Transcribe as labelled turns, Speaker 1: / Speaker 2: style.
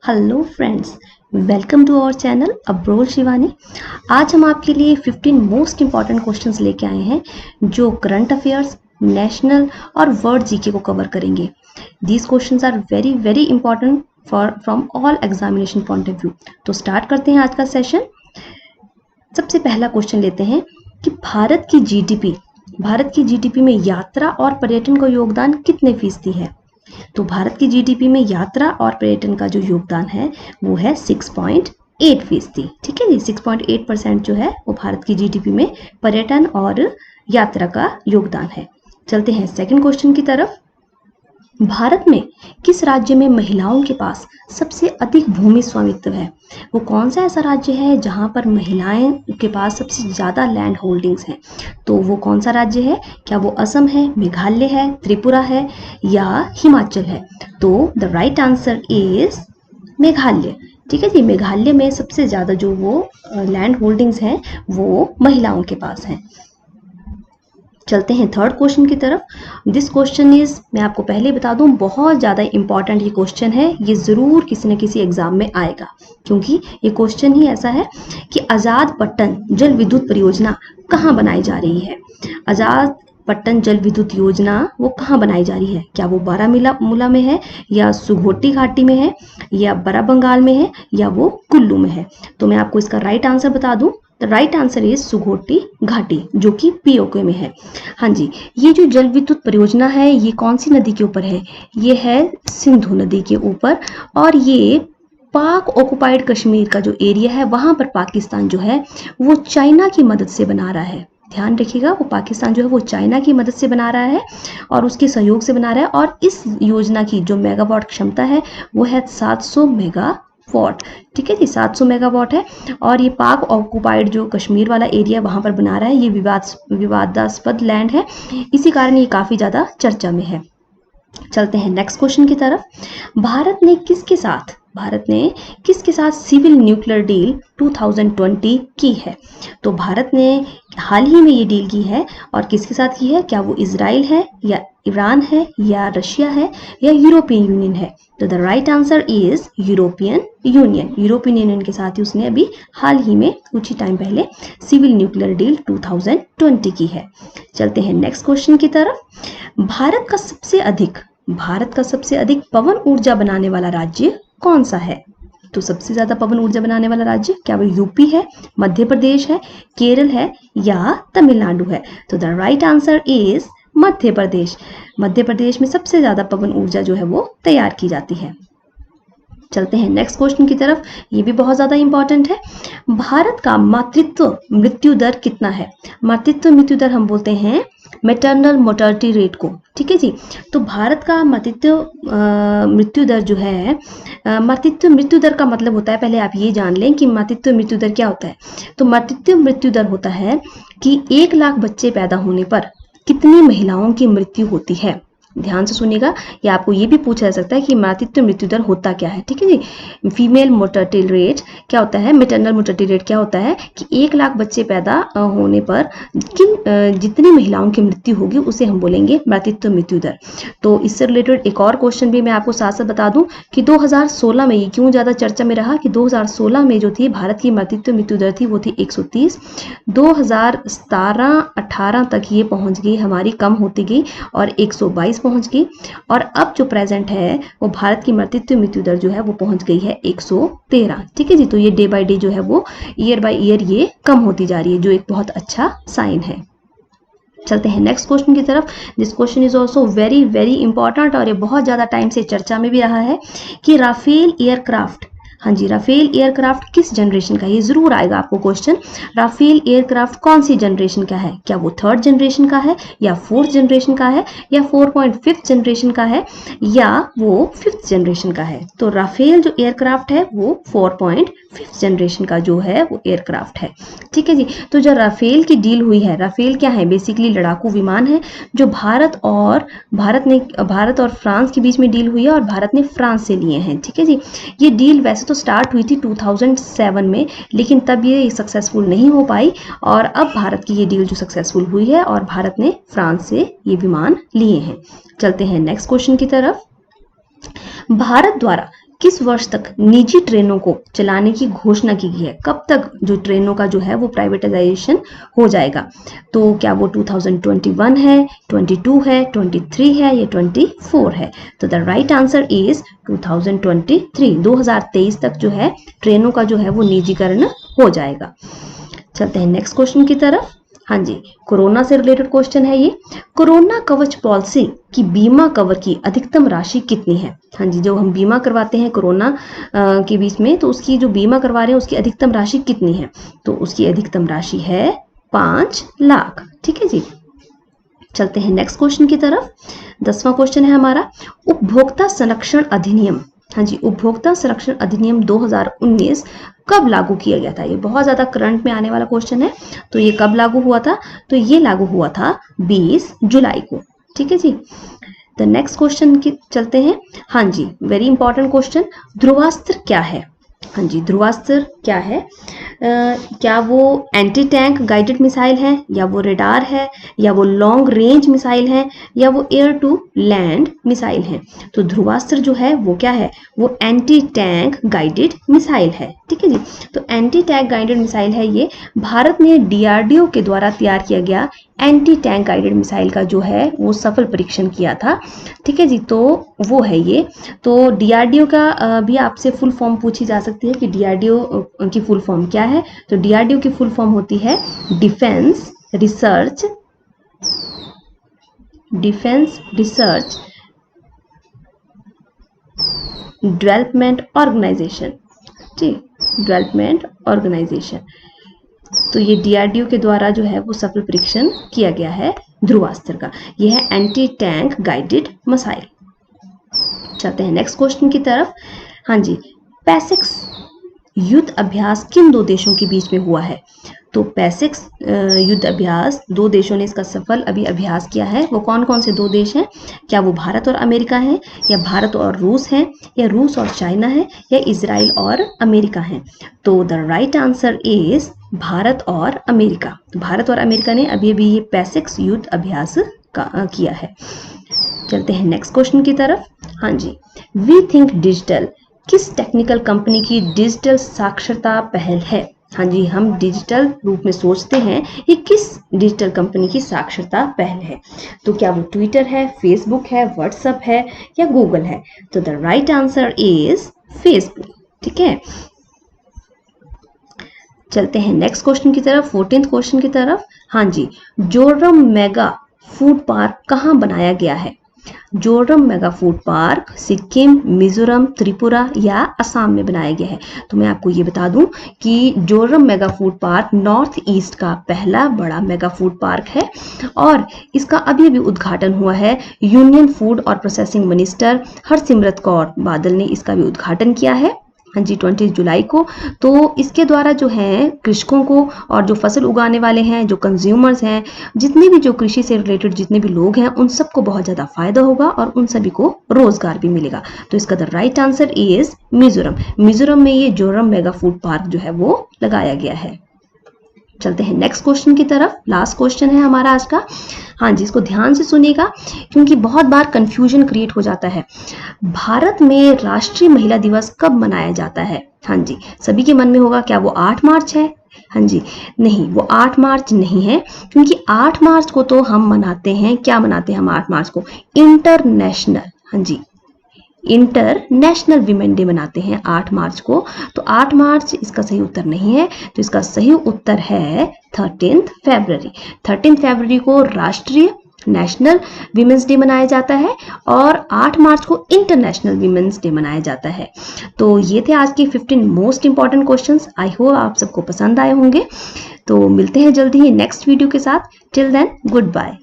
Speaker 1: Hello friends, welcome to our channel Abrol Shivani. आज हम आपके लिए 15 मोस्ट इंपॉर्टेंट क्वेश्चंस लेके आए हैं जो करंट अफेयर्स, नेशनल और वर्ल्ड जीके को कवर करेंगे। These questions are very very important for from all examination point of view. तो स्टार्ट करते हैं आज का सेशन। सबसे पहला क्वेश्चन लेते हैं कि भारत की जीडीपी में यात्रा और पर्यटन का योगदान कितने फीसदी है। तो भारत की जीडीपी में यात्रा और पर्यटन का जो योगदान है वो है 6.8%। ठीक है जी, 6.8% जो है वो भारत की जीडीपी में पर्यटन और यात्रा का योगदान है। चलते हैं सेकंड क्वेश्चन की तरफ। भारत में किस राज्य में महिलाओं के पास सबसे अधिक भूमि स्वामित्व है। वो कौन सा ऐसा राज्य है जहां पर महिलाएं के पास सबसे ज्यादा लैंड होल्डिंग्स हैं। तो वो कौन सा राज्य है? क्या वो असम है, मेघालय है, त्रिपुरा है या हिमाचल है? तो the right answer is Meghalaya. ठीक है जी, मेघालय में सबसे ज्यादा जो वो लैंड होल्डिंग्स हैं वो महिलाओं के पास हैं। चलते हैं थर्ड क्वेश्चन की तरफ। दिस क्वेश्चन इज, मैं आपको पहले बता दूं, बहुत ज़्यादा इंपॉर्टेंट ये क्वेश्चन है। ये ज़रूर किसी न किसी एग्जाम में आएगा क्योंकि ये क्वेश्चन ही ऐसा है कि आज़ाद पट्टन जल विद्युत परियोजना कहाँ बनाई जा रही है। आज़ाद पट्टन जल विद्युत योजना वो कहाँ बनाई जा रही है? क्या वो बारामूला में है या सुघोटी घाटी में है या बड़ा बंगाल में है या वो कुल्लू में है? तो मैं आपको इसका राइट आंसर बता दूं, द राइट आंसर इज सुघोटी घाटी जो कि पीओके में है। हाँ जी, ये जो जल विद्युत परियोजना है ये कौन सी नदी के ऊपर है? ये है सिंधु नदी के ऊपर और ये पाक ऑक्युपाइड कश्मीर का जो एरिया है वहां पर पाकिस्तान जो है वो चाइना की मदद से बना रहा है। ध्यान रखिएगा, वो पाकिस्तान जो है वो चाइना की मदद से बना रहा है और उसके सहयोग से बना रहा है। और इस योजना की जो मेगावाट क्षमता है वो है 700 मेगावाट। ठीक है जी, 700 मेगावाट है और ये पाक ऑक्युपाइड जो कश्मीर वाला एरिया वहां पर बना रहा है। ये विवादास्पद लैंड है, इसी कारण ये काफी ज्यादा चर्चा में है। चलते हैं नेक्स्ट क्वेश्चन की तरफ। भारत ने किसके साथ सिविल न्यूक्लियर डील 2020 की है? तो भारत ने हाल ही में ये डील की है और किसके साथ की है? क्या वो इजराइल है या ईरान है या रशिया है या यूरोपियन यूनियन है? तो the right answer is European union के साथ ही उसने अभी हाल ही में कुछ ही टाइम पहले सिविल न्यूक्लियर डील 2020 की है। चलते हैं नेक्स्ट क्वेश्चन की तरफ। भारत का सबसे अधिक पवन ऊर्जा बनाने वाला राज्य कौन सा है? तो सबसे ज्यादा पवन ऊर्जा बनाने वाला राज्य क्या वो यूपी है, मध्य प्रदेश है, केरल है या तमिलनाडु है? तो the right answer is Madhya Pradesh में सबसे ज्यादा पवन ऊर्जा जो है वो तैयार की जाती है। चलते हैं नेक्स्ट क्वेश्चन की तरफ। ये भी बहुत ज्यादा इंपॉर्टेंट है। भारत का मातृत्व मृत्यु दर कितना है? मातृत्व मृत्यु दर हम बोलते हैं मैटरनल मोर्टेलिटी रेट को। ठीक है जी, तो भारत का मातृत्व मृत्यु दर जो है, मातृत्व मृत्यु दर का मतलब होता है, पहले आप ये जान लें कि मातृत्व मृत्यु दर क्या होता है। तो मातृत्व मृत्यु दर होता है कि 1 लाख बच्चे पैदा होने पर कितनी महिलाओं की मृत्यु होती है। ध्यान से सुनिएगा, या आपको ये भी पूछा जा सकता है कि मातृत्व मृत्यु दर होता क्या है। ठीक है जी, फीमेल मोर्टेलिटी रेट क्या होता है, मैटरनल मोर्टेलिटी रेट क्या होता है कि 1 लाख बच्चे पैदा होने पर जितनी महिलाओं की मृत्यु होगी उसे हम बोलेंगे मातृत्व मृत्यु दर। तो इससे रिलेटेड एक और क्वेश्चन भी मैं आपको साथ साथ बता दूं कि 2016 में ये क्यों ज्यादा चर्चा में रहा कि 2016 में जो थी भारत की मातृत्व मृत्यु दर थी वो थी 130। 2017-18 तक ये पहुंच गई, हमारी कम होती गई और 122 पहुंच गई। और अब जो प्रेजेंट है वो भारत की मातृत्व मृत्यु दर जो है वो पहुंच गई है 113। ठीक है जी, तो ये डे बाय डे जो है वो ईयर बाय ईयर ये कम होती जा रही है, जो एक बहुत अच्छा साइन है। चलते हैं नेक्स्ट क्वेश्चन की तरफ। This question is also very very important और ये बहुत ज्यादा टाइम से चर्चा में भी रहा है कि राफेल एयरक्राफ्ट, हाँ जी, राफेल एयरक्राफ्ट किस जनरेशन का? ये जरूर आएगा आपको क्वेश्चन। राफेल एयरक्राफ्ट कौन सी जनरेशन का है? क्या वो 3rd जनरेशन का है या 4th जनरेशन का है या 4.5 जनरेशन का है या वो 5th जनरेशन का है? तो राफेल जो एयरक्राफ्ट है वो 4.5 जनरेशन का जो है वो एयरक्राफ्ट है। ठीक है जी, तो जो राफेल की डील हुई है, राफेल क्या है? बेसिकली लड़ाकू विमान है जो भारत और फ्रांस के बीच में डील हुई है और भारत ने फ्रांस से लिए हैं। ठीक है जी, ये डील वैसे तो स्टार्ट हुई थी 2007 में, लेकिन तब ये सक्सेसफुल नहीं हो पाई और अब भारत की ये डील जो सक्सेसफुल हुई है और भारत ने फ्रांस से ये विमान लिए हैं। चलते हैं नेक्स्ट क्वेश्चन की तरफ। भारत द्वारा किस वर्ष तक निजी ट्रेनों को चलाने की घोषणा की गई है? कब तक जो ट्रेनों का जो है वो प्राइवेटाइजेशन हो जाएगा? तो क्या वो 2021 है, 22 है, 23 है या 24 है? तो द राइट आंसर इज 2023। 2023 तक जो है ट्रेनों का जो है वो निजीकरण हो जाएगा। चलते हैं नेक्स्ट क्वेश्चन की तरफ। हाँ जी, कोरोना से रिलेटेड क्वेश्चन है ये। कोरोना कवच पॉलिसी की बीमा कवर की अधिकतम राशि कितनी है? हाँ जी, जो हम बीमा करवाते हैं कोरोना के बीच में, तो उसकी जो बीमा करवा रहे हैं उसकी अधिकतम राशि कितनी है? तो उसकी अधिकतम राशि है 5 लाख। ठीक है जी। चलते हैं नेक्स्ट क्वेश्चन की तरफ। 10वां क्वेश्चन है हमारा, उपभोक्ता संरक्षण अधिनियम। हाँ जी, उपभोक्ता संरक्षण अधिनियम 2019 कब लागू किया गया था? ये बहुत ज्यादा करंट में आने वाला क्वेश्चन है। तो ये कब लागू हुआ था? तो ये लागू हुआ था 20 जुलाई को। ठीक है जी। द नेक्स्ट क्वेश्चन की चलते हैं। हाँ जी, वेरी इंपॉर्टेंट क्वेश्चन, ध्रुवास्त्र क्या है? हाँ जी, ध्रुवास्त्र क्या है? क्या वो एंटी टैंक गाइडेड मिसाइल है, या वो रेडार है, या वो लॉन्ग रेंज मिसाइल है, या वो एयर टू लैंड मिसाइल है? तो ध्रुवास्त्र जो है वो क्या है? वो एंटी टैंक गाइडेड मिसाइल है। ठीक है जी। तो एंटी टैंक गाइडेड मिसाइल है ये। भारत ने डीआरडीओ के द्वारा तैयार किया गया एंटी टैंक गाइडेड मिसाइल का जो है वो सफल परीक्षण किया था। ठीक है जी। तो वो है ये। तो डीआरडीओ का भी आपसे फुल फॉर्म पूछी जा सकती है कि डीआरडीओ की फुल फॉर्म क्या है? तो डीआरडीओ की फुल फॉर्म होती है डिफेंस रिसर्च डेवलपमेंट ऑर्गेनाइजेशन। ठीक, डेवलपमेंट ऑर्गेनाइजेशन। तो ये डीआरडीओ के द्वारा जो है वो सफल परीक्षण किया गया है ध्रुवास्त्र का। यह है एंटी टैंक गाइडेड मिसाइल। चलते हैं नेक्स्ट क्वेश्चन की तरफ। हाँ जी, पैसिक्स युद्ध अभ्यास किन दो देशों के बीच में हुआ है? तो पैसिक्स युद्ध अभ्यास 2 देशों ने इसका सफल अभी अभ्यास किया है। वो कौन कौन से 2 देश हैं? क्या वो भारत और अमेरिका हैं, या भारत और रूस हैं, या रूस और चाइना है, या इजराइल और अमेरिका हैं? तो the right answer is Bharat और अमेरिका। तो भारत और अमेरिका ने अभी अभी ये पैसिक्स युद्ध अभ्यास किया है। चलते हैं नेक्स्ट क्वेश्चन की तरफ। हाँ जी, वी थिंक डिजिटल किस टेक्निकल कंपनी की डिजिटल साक्षरता पहल है? हाँ जी, हम डिजिटल रूप में सोचते हैं, ये किस डिजिटल कंपनी की साक्षरता पहल है? तो क्या वो ट्विटर है, फेसबुक है, व्हाट्सएप है, या गूगल है? तो the right answer is Facebook. ठीक है। चलते हैं नेक्स्ट क्वेश्चन की तरफ, 14th क्वेश्चन की तरफ। हाँ जी, जोरम मेगा फूड पार्क कहाँ बनाया गया है? Zoram mega food park Sikkim, Mizoram, Tripura या असम में बनाया गया है। तो मैं आपको ये बता दूं कि Zoram mega food park north east का पहला बड़ा मेगा फूड पार्क है, और इसका अभी अभी उद्घाटन हुआ है। यूनियन फूड और प्रोसेसिंग मिनिस्टर हरसिमरत कौर बादल ने इसका भी उद्घाटन किया है। हाँ जी, 20 जुलाई को। तो इसके द्वारा जो है कृषकों को और जो फसल उगाने वाले हैं, जो कंज्यूमर्स हैं, जितने भी जो कृषि से रिलेटेड जितने भी लोग हैं, उन सबको बहुत ज़्यादा फायदा होगा और उन सभी को रोजगार भी मिलेगा। तो इसका the right answer is Mizoram. Mizoram में ये जोरम मेगा फूड पार्क जो है वो लगाया गया है। चलते हैं नेक्स्ट क्वेश्चन की तरफ। लास्ट क्वेश्चन है हमारा आज का। हाँ जी, इसको ध्यान से सुनिएगा क्योंकि बहुत बार कंफ्यूजन क्रिएट हो जाता है। भारत में राष्ट्रीय महिला दिवस कब मनाया जाता है? हाँ जी, सभी के मन में होगा क्या वो 8 मार्च है? हाँ जी, नहीं, वो 8 मार्च नहीं है, क्योंकि 8 मार्च को तो हम मनाते हैं, क्या मनाते हैं हम 8 मार्च को? इंटरनेशनल, हाँ जी, इंटरनेशनल वीमेन डे मनाते हैं 8 मार्च को। तो 8 मार्च इसका सही उत्तर नहीं है। तो इसका सही उत्तर है 13 फरवरी। 13 फरवरी को राष्ट्रीय नेशनल वीमेंस डे मनाया जाता है और 8 मार्च को इंटरनेशनल वीमेंस डे मनाया जाता है। तो ये थे आज के 15 most important questions. I hope आप सबको पसंद आए होंगे। तो मिलते हैं जल्दी ही नेक्स्ट वीडियो के साथ। Till then, good bye.